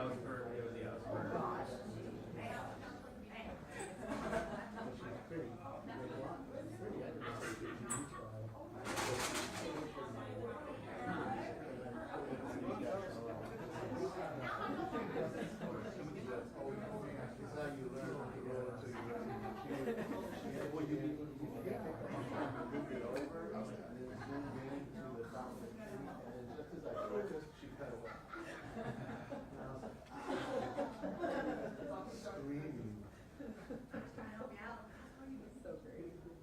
Augsburg. It was the Augsburg.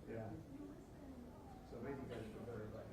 Yeah. So maybe you guys feel better about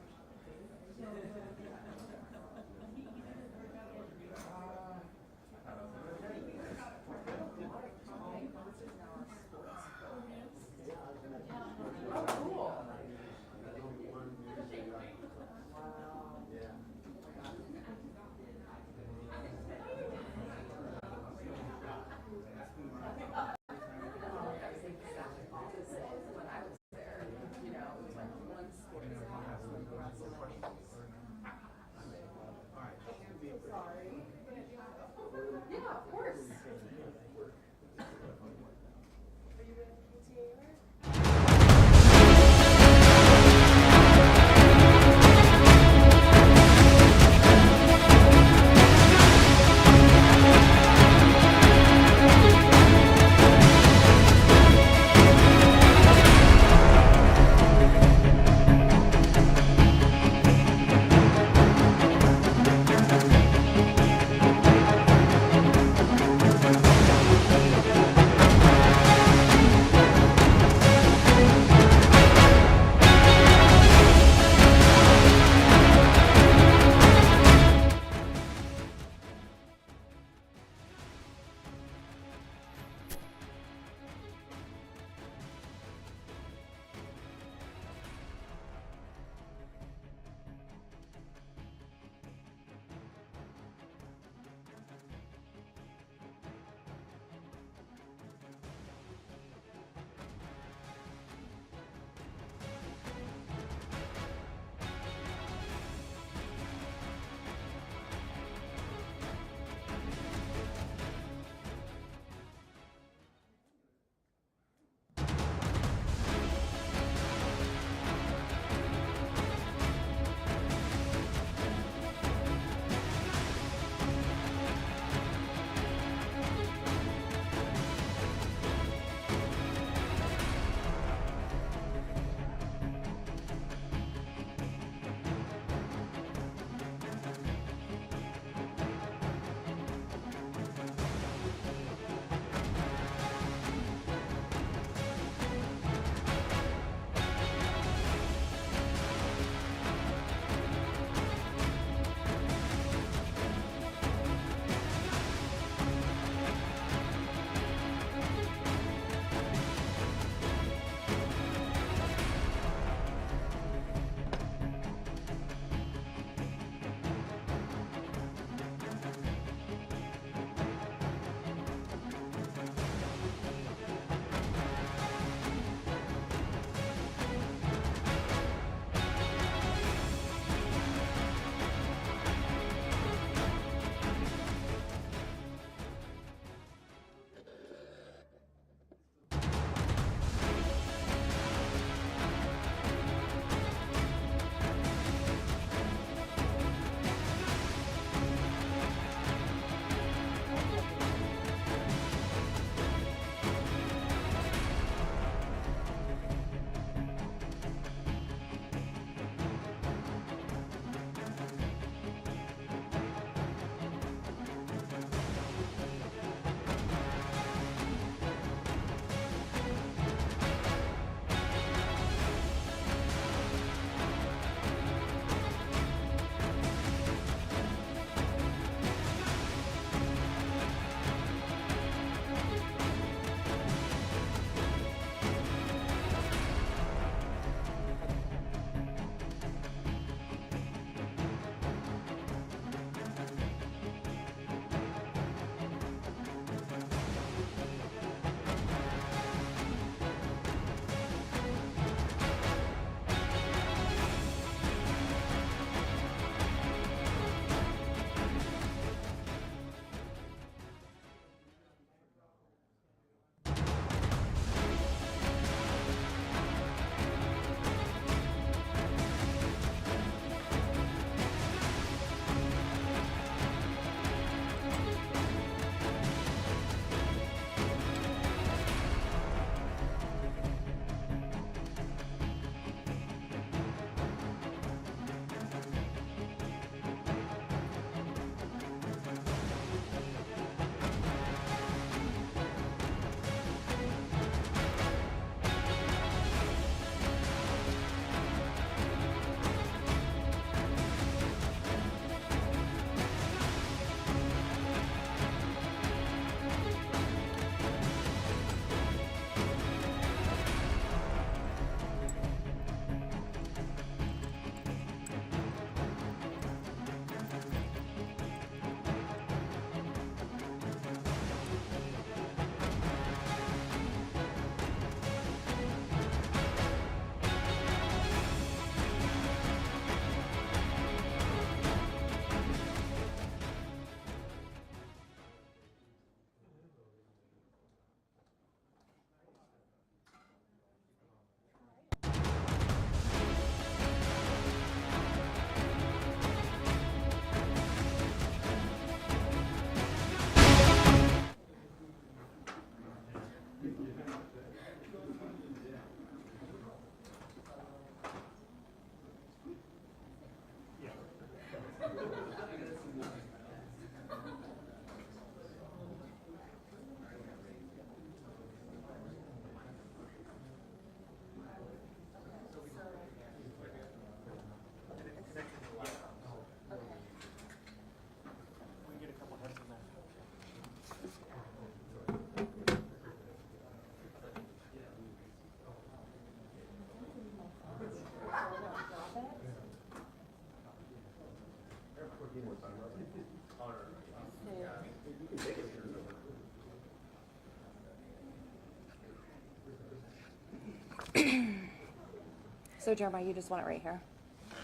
So Jeremiah, you just want it right here?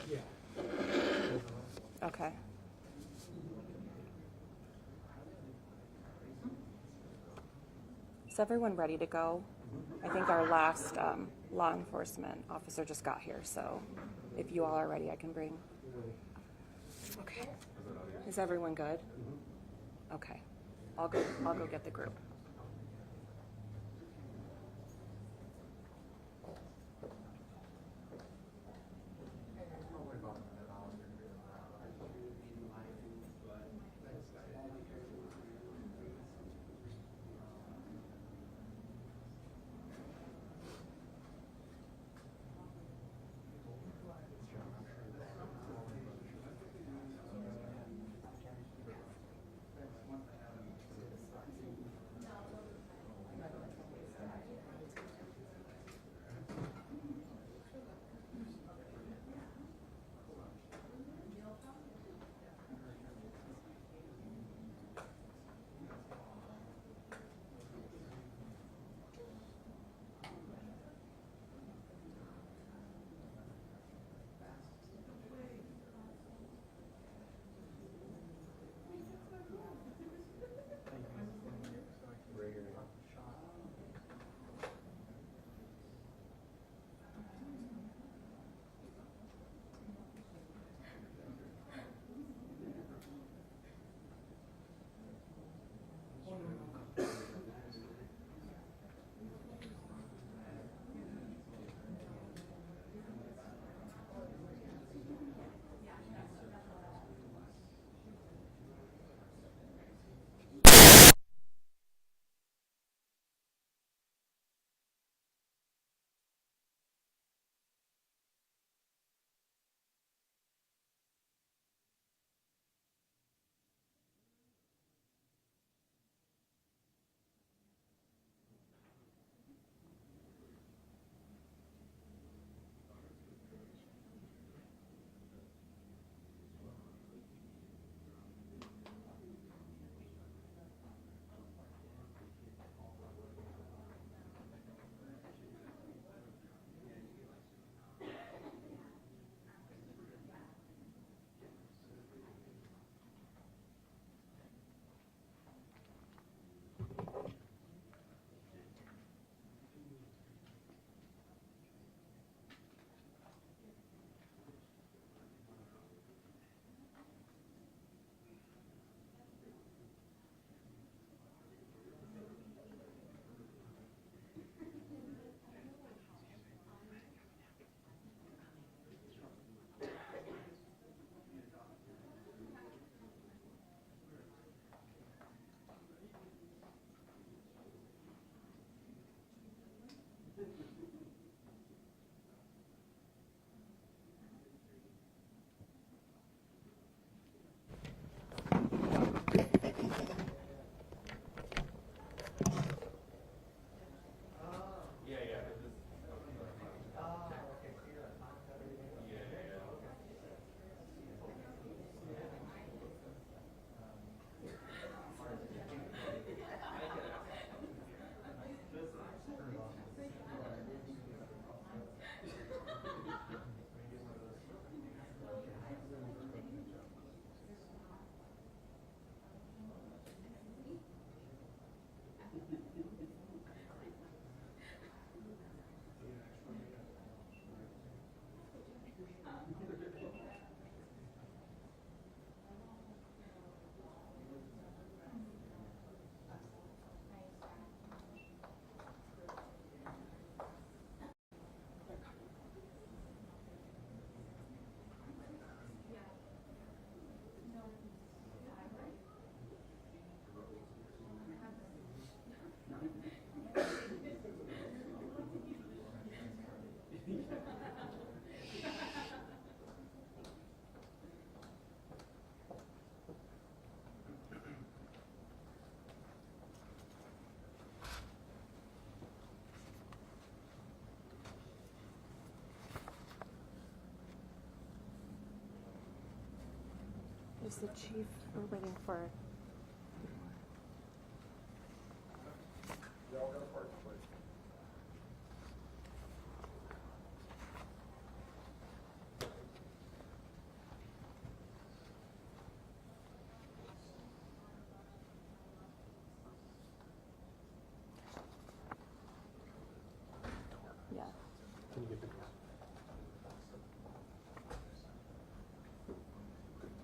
Yeah. Okay. Is everyone ready to go? I think our last law enforcement officer just got here, so if you all are ready, I can bring. Okay. Is everyone good? Okay. I'll go get the group. Is the chief? We're waiting for.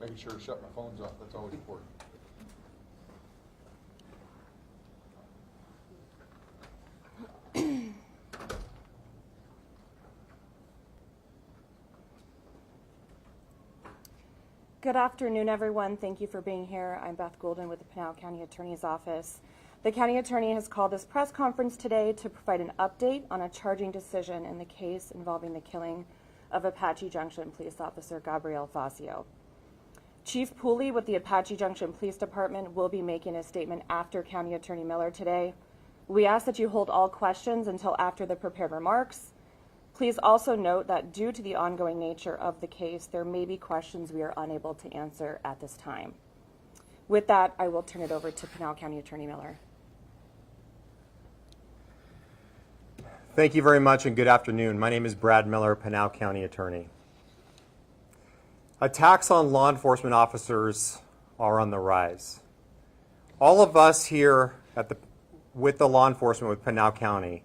making sure to shut my phones off. That's always important. Good afternoon, everyone. Thank you for being here. I'm Beth Golden with the Pinal County Attorney's Office. The County Attorney has called this press conference today to provide an update on a charging decision in the case involving the killing of Apache Junction Police Officer Gabriel Facio. Chief Pooley with the Apache Junction Police Department will be making a statement after County Attorney Miller today. We ask that you hold all questions until after the prepared remarks. Please also note that due to the ongoing nature of the case, there may be questions we are unable to answer at this time. With that, I will turn it over to Pinal County Attorney Miller. Thank you very much and good afternoon. My name is Brad Miller, Pinal County Attorney. Attacks on law enforcement officers are on the rise. All of us here with the law enforcement with Pinal County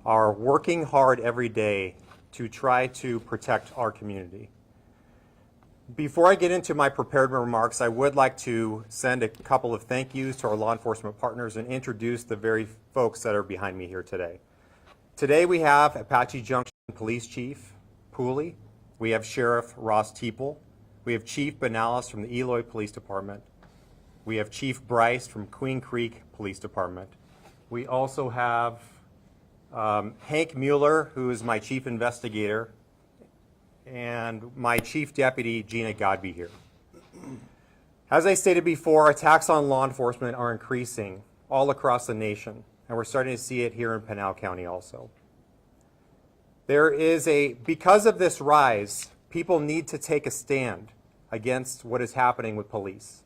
are working hard every day to try to protect our community. Before I get into my prepared remarks, I would like to send a couple of thank yous to our law enforcement partners and introduce the very folks that are behind me here today. Today we have Apache Junction Police Chief Pooley. We have Sheriff Ross Teeple. We have Chief Benalis from the Eloy Police Department. We have Chief Bryce from Queen Creek Police Department. We also have Hank Mueller, who is my Chief Investigator, and my Chief Deputy, Gina Godby, here. As I stated before, attacks on law enforcement are increasing all across the nation, and we're starting to see it here in Pinal County also. Because of this rise, people need to take a stand against what is happening with police.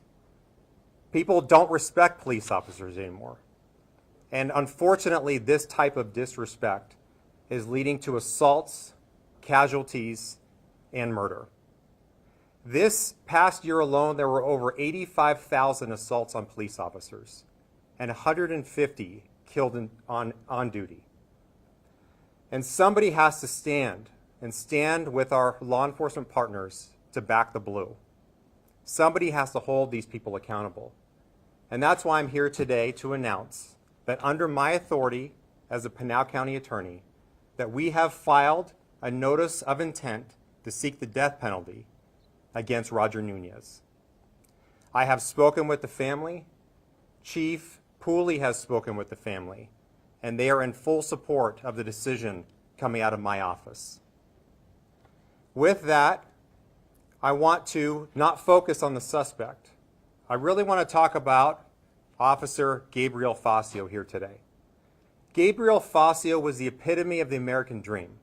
People don't respect police officers anymore. And unfortunately, this type of disrespect is leading to assaults, casualties, and murder. This past year alone, there were over 85,000 assaults on police officers and 150 killed on duty. And somebody has to stand with our law enforcement partners to back the blue. Somebody has to hold these people accountable. And that's why I'm here today to announce that under my authority as a Pinal County Attorney, that we have filed a notice of intent to seek the death penalty against Roger Nunez. I have spoken with the family. Chief Pooley has spoken with the family, and they are in full support of the decision coming out of my office. With that, I want to not focus on the suspect. I really want to talk about Officer Gabriel Facio here today. Gabriel Facio was the epitome of the American dream.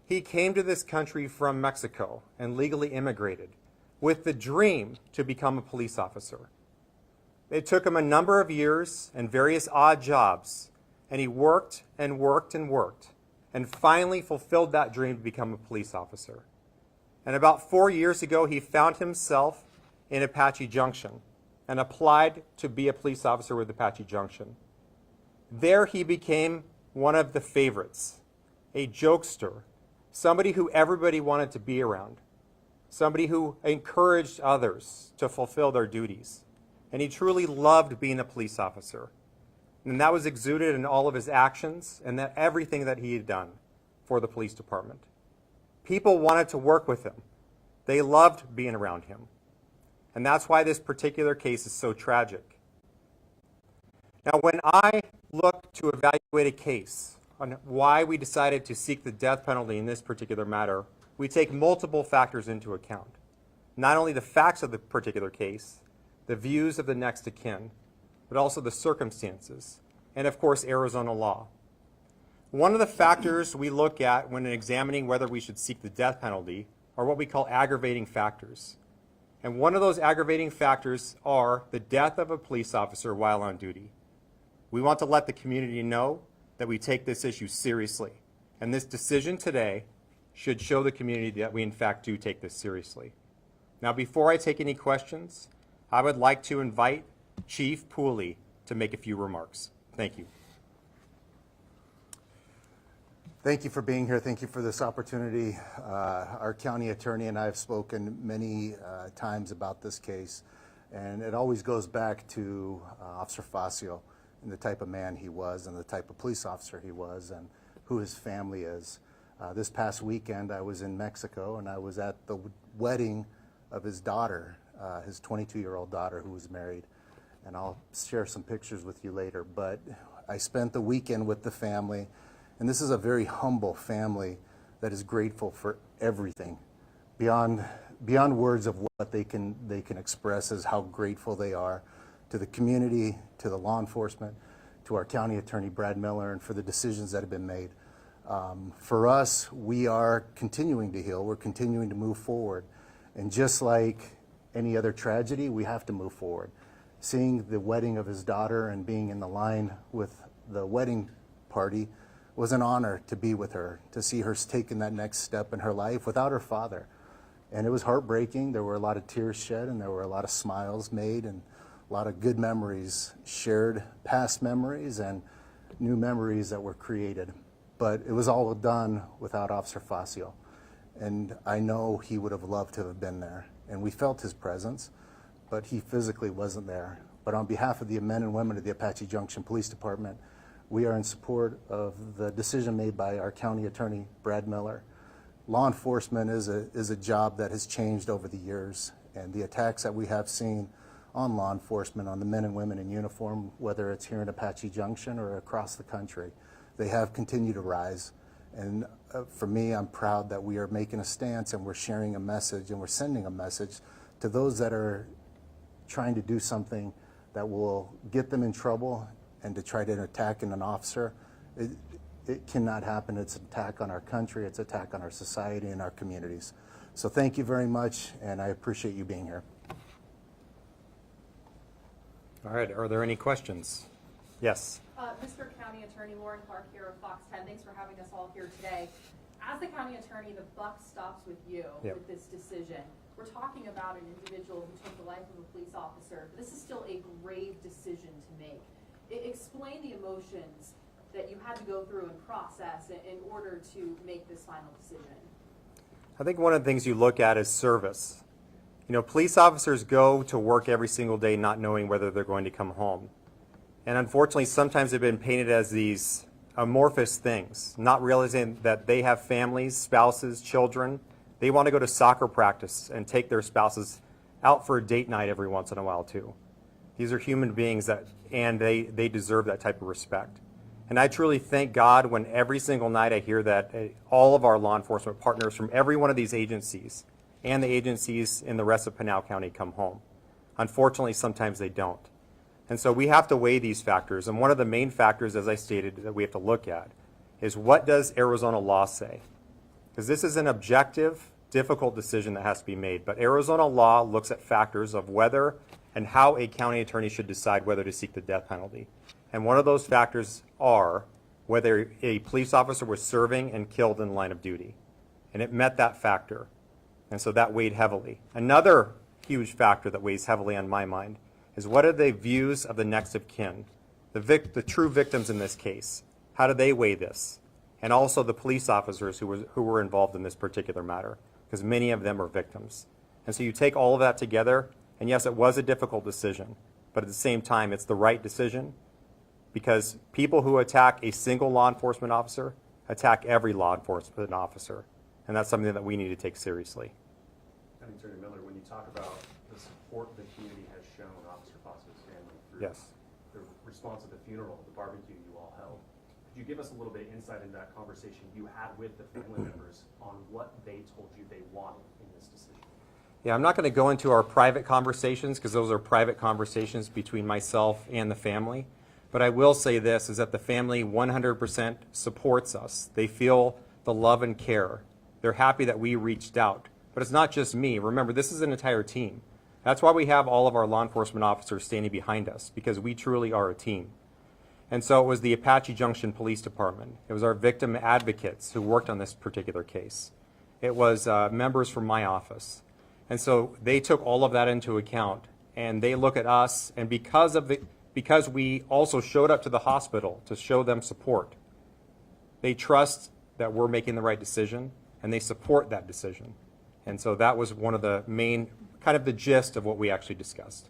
He came to this country from Mexico and legally immigrated with the dream to become a police officer. It took him a number of years and various odd jobs, and he worked and worked and worked, and finally fulfilled that dream to become a police officer. And about 4 years ago, he found himself in Apache Junction and applied to be a police officer with Apache Junction. There he became one of the favorites, a jokester, somebody who everybody wanted to be around, somebody who encouraged others to fulfill their duties. And he truly loved being a police officer. And that was exuded in all of his actions and everything that he had done for the police department. People wanted to work with him. They loved being around him. And that's why this particular case is so tragic. Now, when I look to evaluate a case on why we decided to seek the death penalty in this particular matter, we take multiple factors into account. Not only the facts of the particular case, the views of the next of kin, but also the circumstances, and of course, Arizona law. One of the factors we look at when examining whether we should seek the death penalty are what we call aggravating factors. And one of those aggravating factors are the death of a police officer while on duty. We want to let the community know that we take this issue seriously. And this decision today should show the community that we in fact do take this seriously. Now, before I take any questions, I would like to invite Chief Pooley to make a few remarks. Thank you. Thank you for being here. Thank you for this opportunity. Our county attorney and I have spoken many times about this case, and it always goes back to Officer Facio and the type of man he was and the type of police officer he was and who his family is. This past weekend, I was in Mexico, and I was at the wedding of his daughter, his 22-year-old daughter who was married, and I'll share some pictures with you later. But I spent the weekend with the family, and this is a very humble family that is grateful for everything. Beyond words of what they can express is how grateful they are to the community, to the law enforcement, to our county attorney, Brad Miller, and for the decisions that have been made. For us, we are continuing to heal. We're continuing to move forward. And just like any other tragedy, we have to move forward. Seeing the wedding of his daughter and being in the line with the wedding party was an honor to be with her, to see her taking that next step in her life without her father. And it was heartbreaking. There were a lot of tears shed, and there were a lot of smiles made, and a lot of good memories shared, past memories and new memories that were created. But it was all done without Officer Facio. And I know he would have loved to have been there. And we felt his presence, but he physically wasn't there. But on behalf of the men and women of the Apache Junction Police Department, we are in support of the decision made by our county attorney, Brad Miller. Law enforcement is a job that has changed over the years, and the attacks that we have seen on law enforcement, on the men and women in uniform, whether it's here in Apache Junction or across the country, they have continued to rise. And for me, I'm proud that we are making a stance and we're sharing a message and we're sending a message to those that are trying to do something that will get them in trouble and to try to attack an officer. It cannot happen. It's an attack on our country. It's an attack on our society and our communities. So thank you very much, and I appreciate you being here. All right, are there any questions? Yes. Mr. County Attorney Lauren Clark here of Fox 10. Thanks for having us all here today. As the county attorney, the buck stops with you with this decision. We're talking about an individual who took the life of a police officer. This is still a grave decision to make. Explain the emotions that you had to go through and process in order to make this final decision. I think one of the things you look at is service. You know, police officers go to work every single day not knowing whether they're going to come home. And unfortunately, sometimes they've been painted as these amorphous things, not realizing that they have families, spouses, children. They want to go to soccer practice and take their spouses out for a date night every once in a while too. These are human beings and they deserve that type of respect. And I truly thank God when every single night I hear that all of our law enforcement partners from every one of these agencies and the agencies in the rest of Pinal County come home. Unfortunately, sometimes they don't. And so we have to weigh these factors. And one of the main factors, as I stated, that we have to look at is what does Arizona law say? Because this is an objective, difficult decision that has to be made. But Arizona law looks at factors of whether and how a county attorney should decide whether to seek the death penalty. And one of those factors are whether a police officer was serving and killed in the line of duty. And it met that factor. And so that weighed heavily. Another huge factor that weighs heavily on my mind is what are the views of the next of kin, the true victims in this case. How do they weigh this? And also the police officers who were involved in this particular matter, because many of them are victims. And so you take all of that together, and yes, it was a difficult decision, but at the same time, it's the right decision, because people who attack a single law enforcement officer attack every law enforcement officer, and that's something that we need to take seriously. County Attorney Miller, when you talk about the support the community has shown Officer Fosco's family through the response at the funeral, the barbecue you all held, could you give us a little bit of insight into that conversation you had with the family members on what they told you they wanted in this decision? Yeah, I'm not going to go into our private conversations because those are private conversations between myself and the family. But I will say this, is that the family 100% supports us. They feel the love and care. They're happy that we reached out. But it's not just me. Remember, this is an entire team. That's why we have all of our law enforcement officers standing behind us, because we truly are a team. And so it was the Apache Junction Police Department. It was our victim advocates who worked on this particular case. It was members from my office. And so they took all of that into account, and they look at us, and because we also showed up to the hospital to show them support, they trust that we're making the right decision, and they support that decision. And so that was one of the main, kind of the gist of what we actually discussed.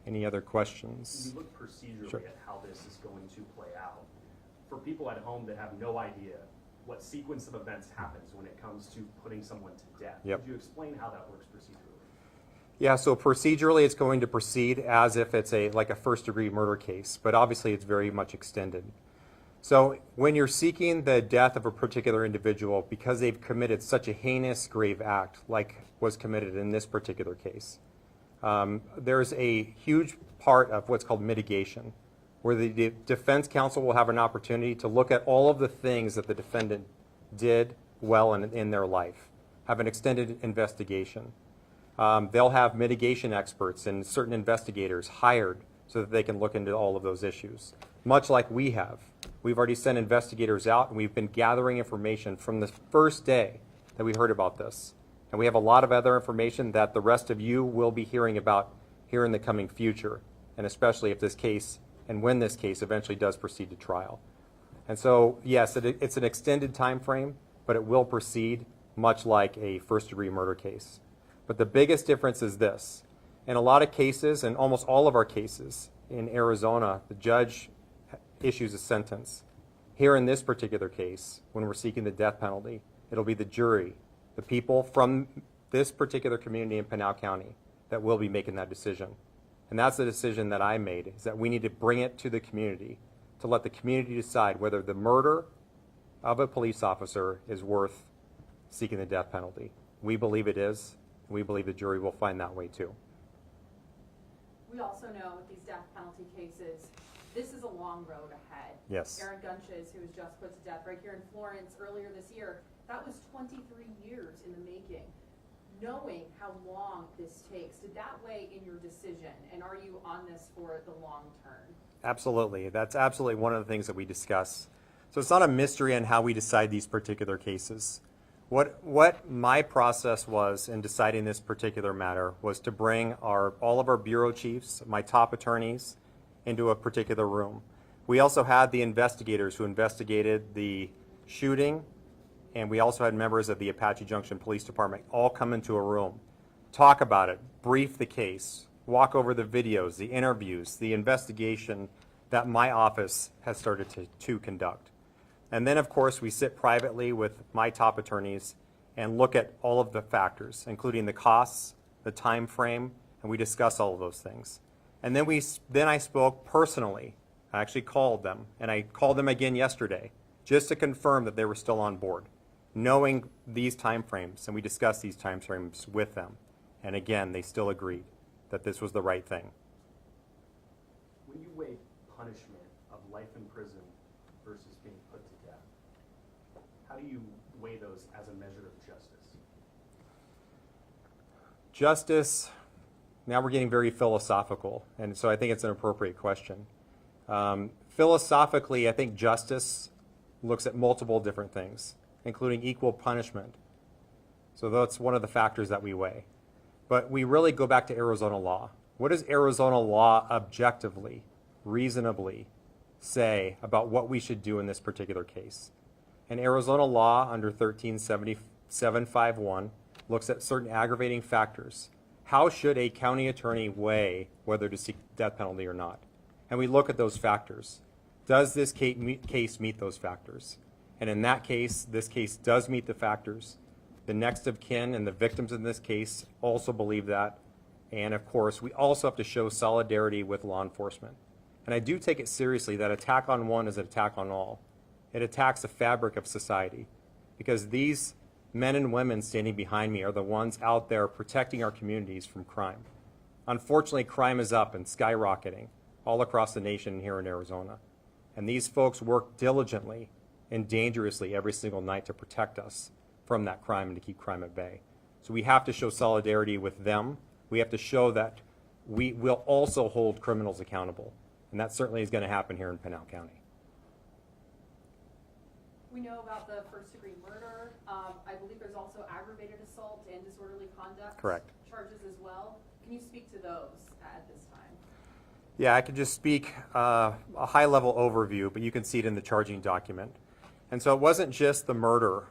Any other When questions? you look procedurally Sure. at how this is going to play out, for people at home that have no idea what sequence of events happens when it comes to putting someone to death, Yep. could you explain how that works procedurally? Yeah, so procedurally, it's going to proceed as if it's like a first-degree murder case, but obviously it's very much extended. So when you're seeking the death of a particular individual because they've committed such a heinous, grave act like was committed in this particular case, there's a huge part of what's called mitigation, where the defense counsel will have an opportunity to look at all of the things that the defendant did well in their life, have an extended investigation. They'll have mitigation experts and certain investigators hired so that they can look into all of those issues, much like we have. We've already sent investigators out, and we've been gathering information from the first day that we heard about this. And we have a lot of other information that the rest of you will be hearing about here in the coming future, and especially if this case and when this case eventually does proceed to trial. And so, yes, it's an extended time frame, but it will proceed much like a first-degree murder case. But the biggest difference is this. In a lot of cases, and almost all of our cases in Arizona, the judge issues a sentence. Here in this particular case, when we're seeking the death penalty, it'll be the jury, the people from this particular community in Pinal County that will be making that decision. And that's the decision that I made, is that we need to bring it to the community, to let the community decide whether the murder of a police officer is worth seeking the death penalty. We believe it is. We believe the jury will find that way too. We also know with these death penalty cases, this is a long road ahead. Yes. Aaron Gunches, who was just put to death right here in Florence earlier this year, that was 23 years in the making. Knowing how long this takes, did that weigh in your decision? And are you on this for the long term? Absolutely. That's absolutely one of the things that we discuss. So it's not a mystery on how we decide these particular cases. What my process was in deciding this particular matter was to bring all of our bureau chiefs, my top attorneys, into a particular room. We also had the investigators who investigated the shooting, and we also had members of the Apache Junction Police Department all come into a room, talk about it, brief the case, walk over the videos, the interviews, the investigation that my office has started to conduct. And then, of course, we sit privately with my top attorneys and look at all of the factors, including the costs, the time frame, and we discuss all of those things. And then I spoke personally. I actually called them, and I called them again yesterday just to confirm that they were still on board, knowing these time frames, and we discussed these time frames with them. And again, they still agreed that this was the right thing. When you weigh punishment of life in prison versus being put to death, how do you weigh those as a measure of justice? Justice, now we're getting very philosophical, and so I think it's an appropriate question. Philosophically, I think justice looks at multiple different things, including equal punishment. So that's one of the factors that we weigh. But we really go back to Arizona law. What does Arizona law objectively, reasonably say about what we should do in this particular case? And Arizona law under 13751 looks at certain aggravating factors. How should a county attorney weigh whether to seek death penalty or not? And we look at those factors. Does this case meet those factors? And in that case, this case does meet the factors. The next of kin and the victims in this case also believe that. And of course, we also have to show solidarity with law enforcement. And I do take it seriously that attack on one is an attack on all. It attacks the fabric of society, because these men and women standing behind me are the ones out there protecting our communities from crime. Unfortunately, crime is up and skyrocketing all across the nation here in Arizona. And these folks work diligently and dangerously every single night to protect us from that crime and to keep crime at bay. So we have to show solidarity with them. We have to show that we will also hold criminals accountable. And that certainly is going to happen here in Pinal County. We know about the first-degree murder. I believe there's also aggravated assault and disorderly conduct Correct. charges as well. Can you speak to those at this time? Yeah, I could just speak a high-level overview, but you can see it in the charging document. And so it wasn't just the murder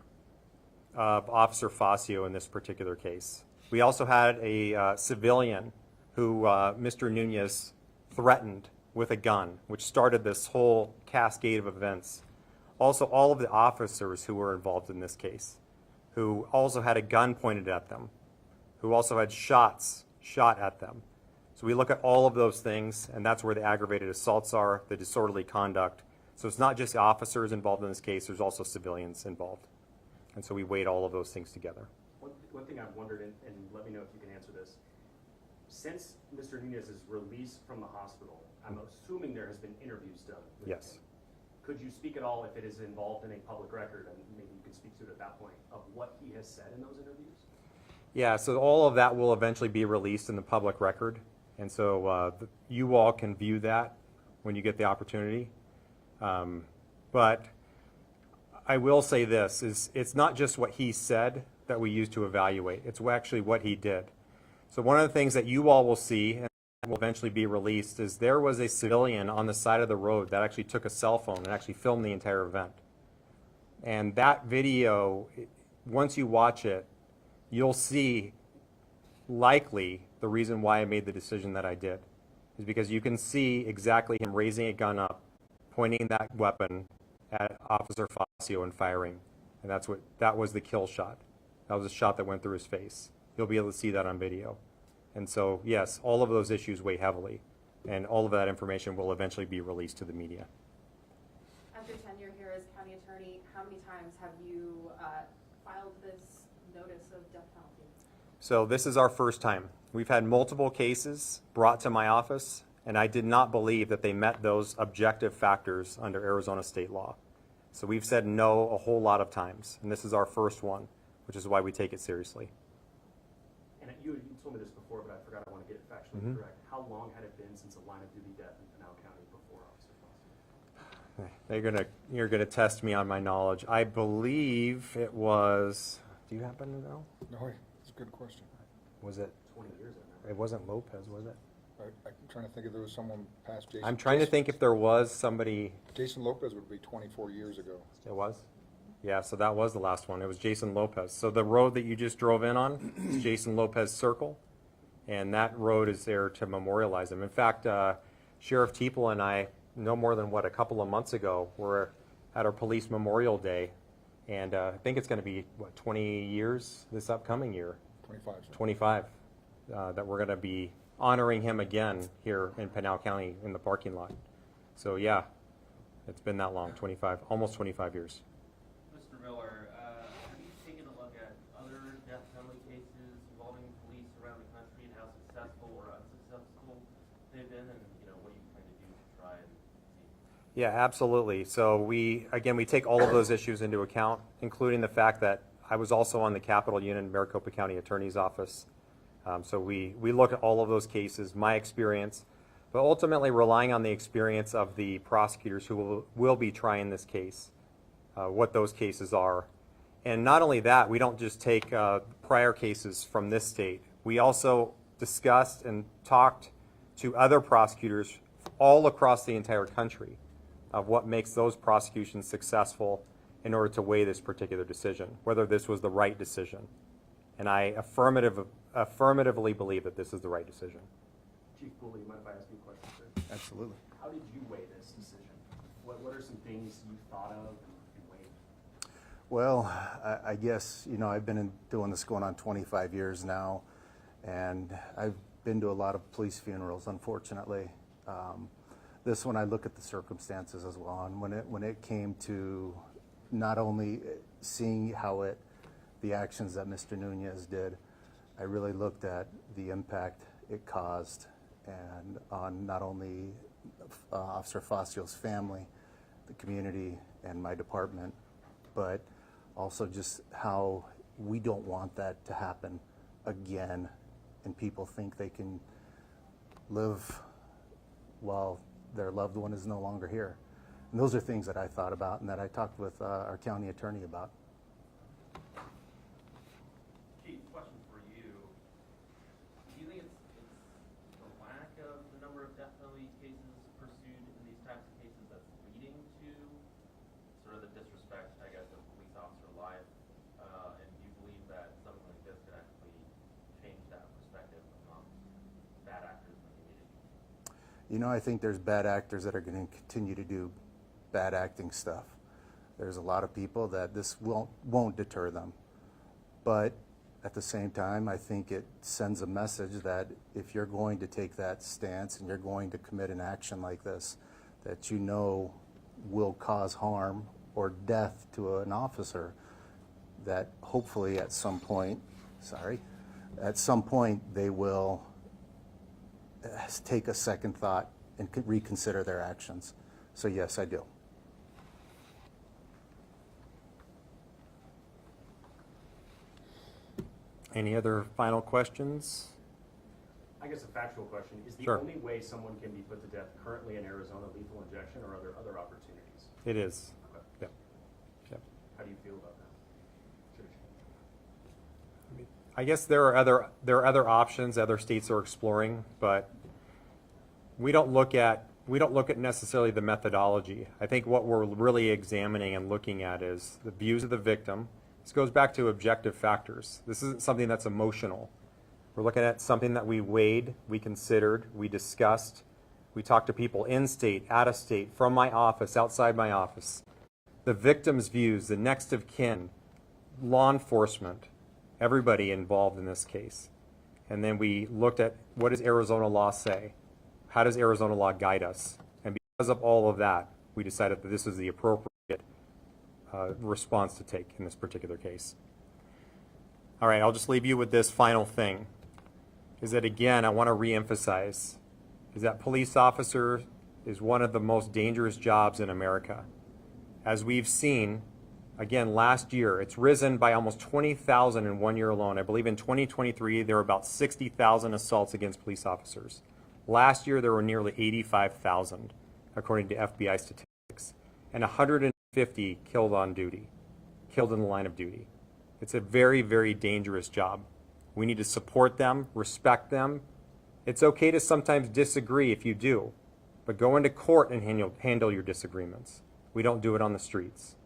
of Officer Facio in this particular case. We also had a civilian who Mr. Nunez threatened with a gun, which started this whole cascade of events. Also, all of the officers who were involved in this case, who also had a gun pointed at them, who also had shots shot at them. So we look at all of those things, and that's where the aggravated assaults are, the disorderly conduct. So it's not just the officers involved in this case, there's also civilians involved. And so we weighed all of those things together. One thing I've wondered, and let me know if you can answer this. Since Mr. Nunez is released from the hospital, I'm assuming there has been interviews done with Yes. him. Could you speak at all, if it is involved in a public record, and maybe you can speak to it at that point, of what he has said in those interviews? Yeah, so all of that will eventually be released in the public record. And so you all can view that when you get the opportunity. But I will say this, is it's not just what he said that we use to evaluate, it's actually what he did. So one of the things that you all will see, and will eventually be released, is there was a civilian on the side of the road that actually took a cell phone and actually filmed the entire event. And that video, once you watch it, you'll see likely the reason why I made the decision that I did is because you can see exactly him raising a gun up, pointing that weapon at Officer Facio and firing. And that was the kill shot. That was a shot that went through his face. You'll be able to see that on video. And so, yes, all of those issues weigh heavily, and all of that information will eventually be released to the media. After tenure here as county attorney, how many times have you filed this notice of death penalty? So this is our first time. We've had multiple cases brought to my office, and I did not believe that they met those objective factors under Arizona state law. So we've said no a whole lot of times, and this is our first one, which is why we take it seriously. And you told me this before, but I forgot, I want to get it factually correct. How long had it been since a line of duty death in Pinal County before Officer Facio? You're gonna test me on my knowledge. I believe it was, do you happen to know? No, it's a good question. Was it, 20 years, I know. it wasn't Lopez, was it? I'm trying to think if there was someone past Jason. I'm trying to think if there was somebody. Jason Lopez would be 24 years ago. It was? Yeah, so that was the last one. It was Jason Lopez. So the road that you just drove in on is Jason Lopez Circle, and that road is there to memorialize him. In fact, Sheriff Teeple and I, no more than, a couple of months ago, were at our Police Memorial Day, and I think it's going to be, 20 years this upcoming year? 25. 25, that we're going to be honoring him again here in Pinal County in the parking lot. So yeah, it's been that long, almost 25 years. Mr. Miller, have you taken a look at other death penalty cases involving police around the country and how successful or unsuccessful they've been, and what do you plan to do to try and see? Yeah, absolutely. So we take all of those issues into account, including the fact that I was also on the Capital Unit in Maricopa County Attorney's Office. So we look at all of those cases, my experience, but ultimately relying on the experience of the prosecutors who will be trying this case, what those cases are. And not only that, we don't just take prior cases from this state. We also discussed and talked to other prosecutors all across the entire country of what makes those prosecutions successful in order to weigh this particular decision, whether this was the right decision. And I affirmatively believe that this is the right decision. Chief Cooley, you mind if I ask you a question, sir? Absolutely. How did you weigh this decision? What are some things you thought of and weighed? Well, I guess, I've been doing this going on 25 years now, and I've been to a lot of police funerals, unfortunately. This one, I look at the circumstances as well, and when it came to not only seeing the actions that Mr. Nunez did, I really looked at the impact it caused and on not only Officer Facio's family, the community, and my department, but also just how we don't want that to happen again, and people think they can live while their loved one is no longer here. And those are things that I thought about and that I talked with our county attorney about. Chief, question for you. Do you think it's the lack of the number of death penalty cases pursued in these types of cases that's leading to sort of the disrespect You know, I think there's bad actors that are going to continue to do bad acting stuff. There's a lot of people that this won't deter them. But at the same time, I think it sends a message that if you're going to take that stance and you're going to commit an action like this, that you know will cause harm or death to an officer, that hopefully at some point, they will take a second thought and reconsider their actions. So yes, I do. Any other final questions? I guess a factual question, is the Sure. only way someone can be put to death currently in Arizona lethal injection, or are there other opportunities? It is. Okay. Yep. Yep. How do you feel about that? Should it change? I guess there are other options other states are exploring, but we don't look at necessarily the methodology. I think what we're really examining and looking at is the views of the victim. This goes back to objective factors. This isn't something that's emotional. We're looking at something that we weighed, we considered, we discussed. We talked to people in state, out of state, from my office, outside my office. The victim's views, the next of kin, law enforcement, everybody involved in this case. And then we looked at what does Arizona law say? How does Arizona law guide us? And because of all of that, we decided that this is the appropriate response to take in this particular case. All right, I'll just leave you with this final thing, is that again, I want to reemphasize, is that police officer is one of the most dangerous jobs in America. As we've seen, again, last year, it's risen by almost 20,000 in 1 year alone. I believe in 2023, there were about 60,000 assaults against police officers. Last year, there were nearly 85,000, according to FBI statistics, and 150 killed on duty, killed in the line of duty. It's a very, very dangerous job. We need to support them, respect them. It's okay to sometimes disagree if you do, but go into court and handle your disagreements. We don't do it on the streets.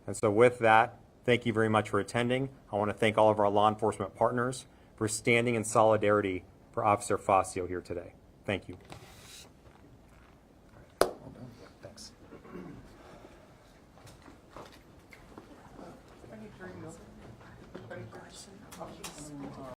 And so with that, thank you very much for attending. I want to thank all of our law enforcement partners for standing in solidarity for Officer Facio here today. Thank you.